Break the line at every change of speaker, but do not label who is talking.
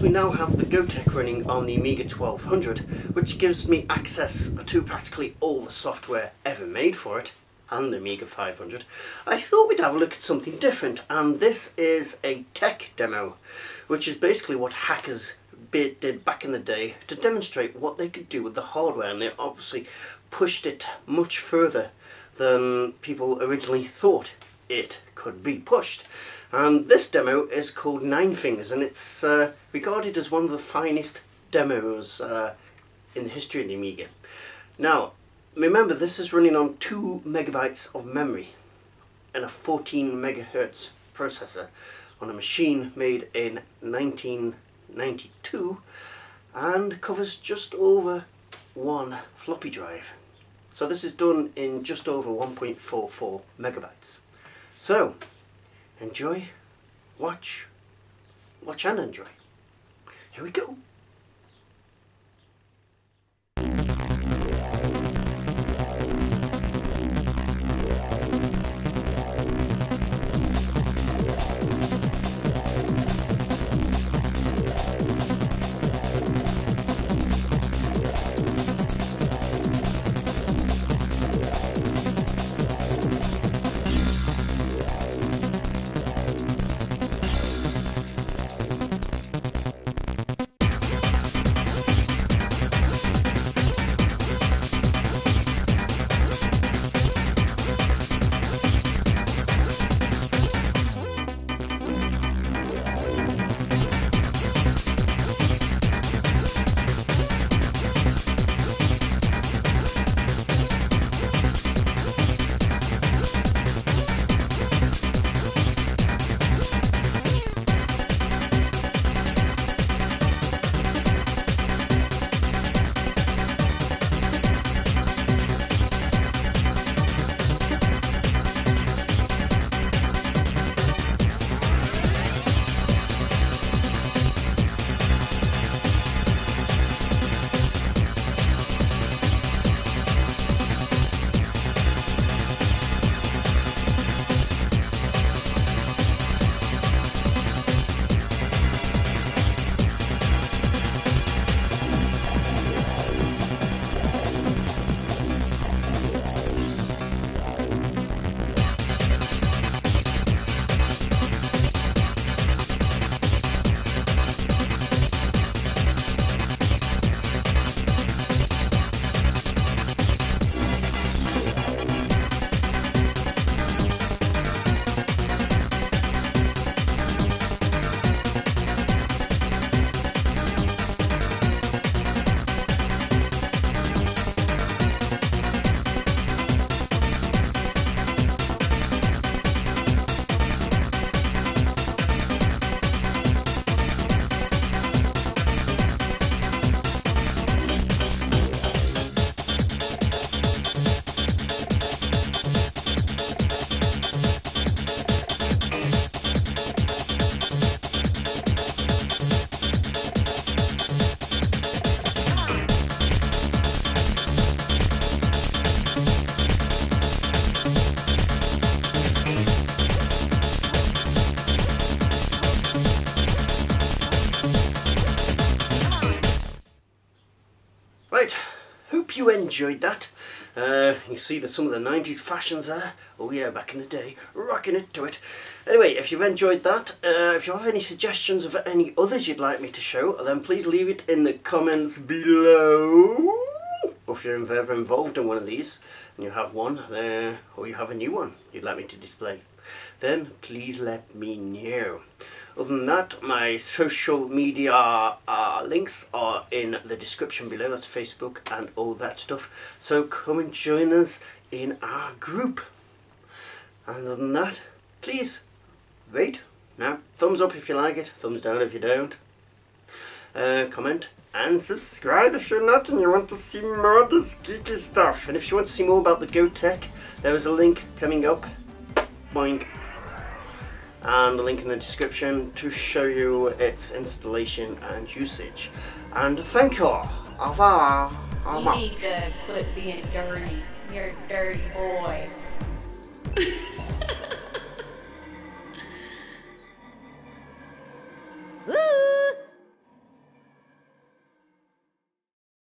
we now have the GoTech running on the Amiga 1200, which gives me access to practically all the software ever made for it, and the Amiga 500, I thought we'd have a look at something different, and this is a tech demo, which is basically what hackers did back in the day to demonstrate what they could do with the hardware, and they obviously pushed it much further than people originally thought it could be pushed. And this demo is called Nine Fingers, and it's regarded as one of the finest demos in the history of the Amiga. Now, remember, this is running on 2 megabytes of memory and a 14 megahertz processor on a machine made in 1992 and covers just over 1 floppy drive. So this is done in just over 1.44 megabytes. So, enjoy, watch and enjoy. Here we go. Right, hope you enjoyed that. You see that some of the 90s fashions there. Oh yeah, back in the day, rocking it to it. Anyway, if you've enjoyed that, if you have any suggestions of any others you'd like me to show, then please leave it in the comments below. Or if you're ever involved in one of these, and you have one, or you have a new one you'd like me to display, then please let me know. Other than that, my social media links are in the description below. That's Facebook and all that stuff. So come and join us in our group. And other than that, please rate. Now, thumbs up if you like it, thumbs down if you don't. Comment and subscribe if you're not and you want to see more of this geeky stuff. And if you want to see more about the GoTech, there is a link coming up. Boink. And a link in the description to show you its installation and usage. And thank you all. Au revoir.
You need to quit being dirty. You're a dirty boy.